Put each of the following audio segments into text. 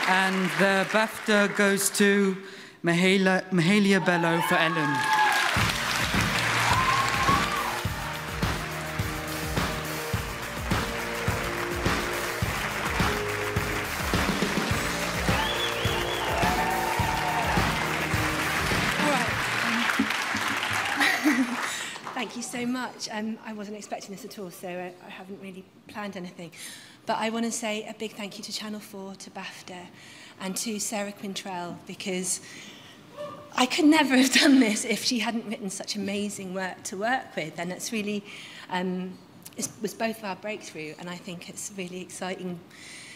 And the BAFTA goes to Mahalia Belo for Ellen. Thank you so much. I wasn't expecting this at all, so I haven't really planned anything. But I want to say a big thank you to Channel 4, to BAFTA, and to Sarah Quintrell, because I could never have done this if she hadn't written such amazing work to work with. And it's really, it was both our breakthrough, and I think it's really exciting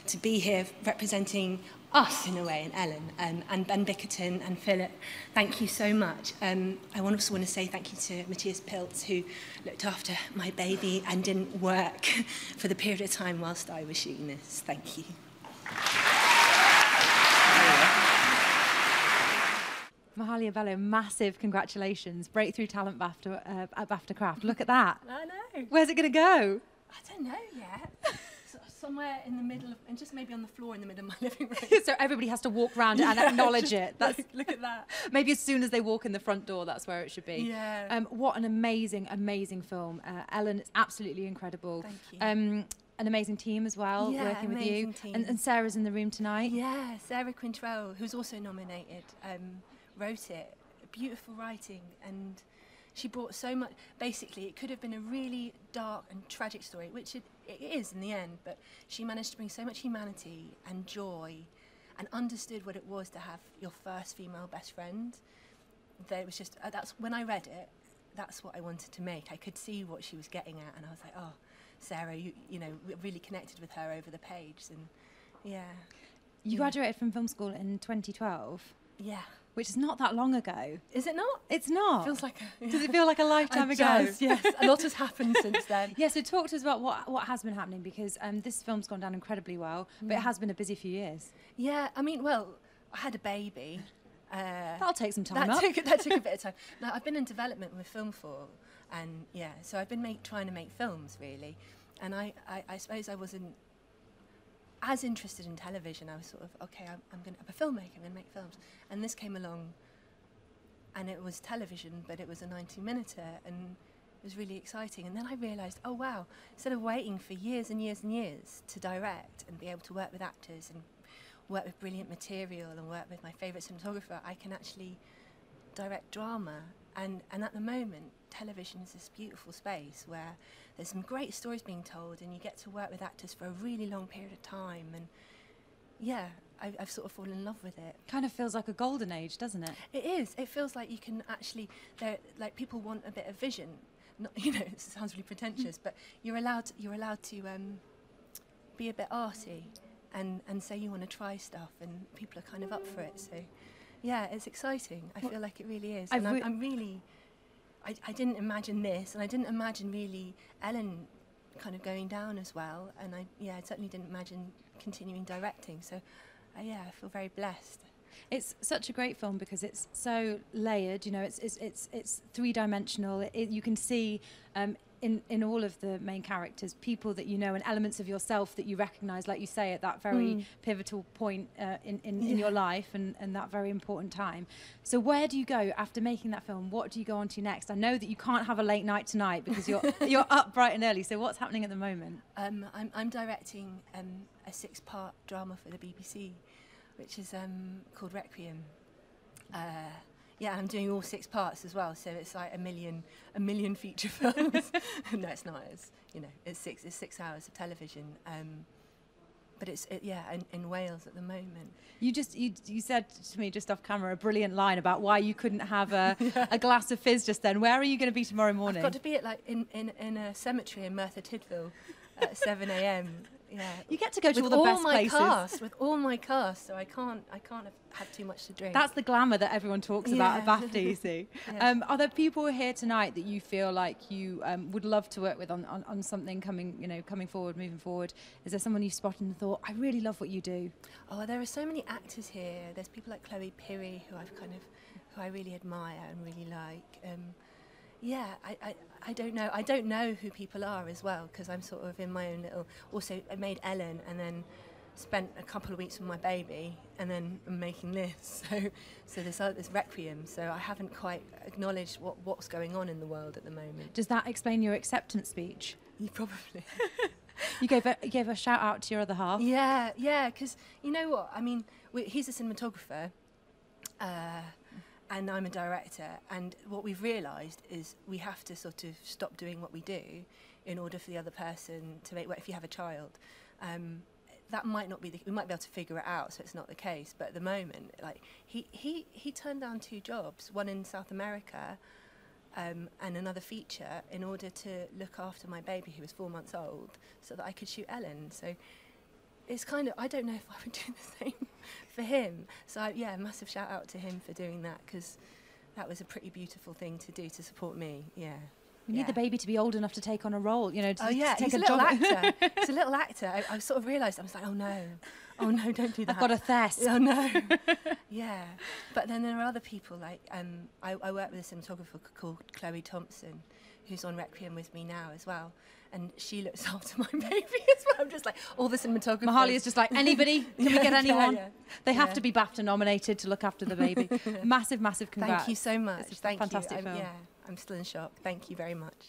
to be here representing us in a way, and Ellen, and Ben Bickerton and Philip. Thank you so much. I also want to say thank you to Matthias Pilz, who looked after my baby and didn't work for the period of time whilst I was shooting this. Thank you. Mahalia Belo, massive congratulations. Breakthrough Talent BAFTA at BAFTA Craft. Look at that. I know. Where's it going to go? I don't know yet. Somewhere in the middle of, and just maybe on the floor in the middle of my living room. So everybody has to walk around and acknowledge it. That's look at that. Maybe as soon as they walk in the front door, that's where it should be. Yeah. What an amazing, amazing film. Ellen, it's absolutely incredible. Thank you. An amazing team as well, yeah, working with you. Team. And Sarah's in the room tonight. Yeah, Sarah Quintrell, who's also nominated, wrote it. Beautiful writing, and she brought so much. Basically, it could have been a really dark and tragic story, which it is in the end, but she managed to bring so much humanity and joy and understood what it was to have your first female best friend. That it was just, that's when I read it, that's what I wanted to make. I could see what she was getting at, and I was like, oh, Sarah, you know, really connected with her over the page, and yeah. You graduated from film school in 2012. Yeah. Which is not that long ago. Is it not? It's not. It feels like Does it feel like a lifetime ago? Does, yes. A lot has happened since then. Yeah, so talk to us about what has been happening, because this film's gone down incredibly well, but it has been a busy few years. Yeah, I mean, well, I had a baby. That'll take some time. That took a bit of time. Now, I've been in development with Film 4, and yeah, so I've been trying to make films, really. And I suppose I wasn't as interested in television. I was sort of, okay, I'm a filmmaker, I'm going to make films. And this came along, and it was television, but it was a 90-minuter, and it was really exciting. And then I realised, oh wow, instead of waiting for years and years and years to direct and be able to work with actors and work with brilliant material and work with my favourite cinematographer, I can actually direct drama. And at the moment, television is this beautiful space where there's some great stories being told, and you get to work with actors for a really long period of time. And yeah, I've sort of fallen in love with it. Kind of feels like a golden age, doesn't it? It is. It feels like you can actually, like people want a bit of vision. Not, you know, it sounds really pretentious, but you're allowed to be a bit arty and say you want to try stuff, and people are kind of up for it. So yeah, it's exciting. I feel like it really is. And I'm really, I didn't imagine this, and I didn't imagine really Ellen kind of going down as well. And I certainly didn't imagine continuing directing. So yeah, I feel very blessed. It's such a great film because it's so layered. You know, it's three-dimensional. You can see in all of the main characters people that you know, and elements of yourself that you recognise, like you say, at that very pivotal point in your life and that very important time. So where do you go after making that film? What do you go on to next? I know that you can't have a late night tonight because you're up bright and early. So what's happening at the moment? I'm directing a 6-part drama for the BBC, which is called Requiem. Yeah, I'm doing all 6 parts as well, so it's like a million feature films. No, it's not. It's, you know, it's 6 hours of television. But it's in Wales at the moment. You said to me just off camera a brilliant line about why you couldn't have a glass of fizz just then. Where are you going to be tomorrow morning? I've got to be at in a cemetery in Merthyr Tydfil at 7 a.m. Yeah. You get to go to all the best places. With all my cast, so I can't have too much to drink. That's the glamour that everyone talks about at BAFTA, you see. Yeah. Are there people here tonight that you feel like you would love to work with on something coming forward, moving forward? Is there someone you've spotted and thought, I really love what you do? Oh, there are so many actors here. There's people like Chloe Pirrie, who I really admire and really like. Yeah, I don't know. I don't know who people are as well, because I'm sort of in my own little. Also, I made Ellen, and then spent a couple of weeks with my baby, and then I'm making this. So this Requiem. So I haven't quite acknowledged what's going on in the world at the moment. Does that explain your acceptance speech? You probably. You gave a shout out to your other half. Yeah, because you know what? I mean, he's a cinematographer, and I'm a director. And what we've realised is we have to sort of stop doing what we do in order for the other person to make. Well, if you have a child, that might not be. We might be able to figure it out, so it's not the case. But at the moment, like he turned down 2 jobs, one in South America. And another feature in order to look after my baby who was 4 months old so that I could shoot Ellen. So it's kind of, I don't know if I would do the same for him. So yeah, massive shout out to him for doing that, because that was a pretty beautiful thing to do to support me. Yeah. You need the baby to be old enough to take on a role, you know, to take he's a little actor. He's a little actor. I sort of realised, I was like, oh no, don't do that. I've got a thirst. Oh no. Yeah. But then there are other people, like, I work with a cinematographer called Chloe Thompson, who's on Requiem with me now as well. And she looks after my baby as well. I'm just like, all the cinematographers. Mahalia's just like, anybody? Can we get anyone? Yeah. They have to be BAFTA nominated to look after the baby. Massive congrats. Thank you so much. It's a fantastic film. I'm still in shock. Thank you very much.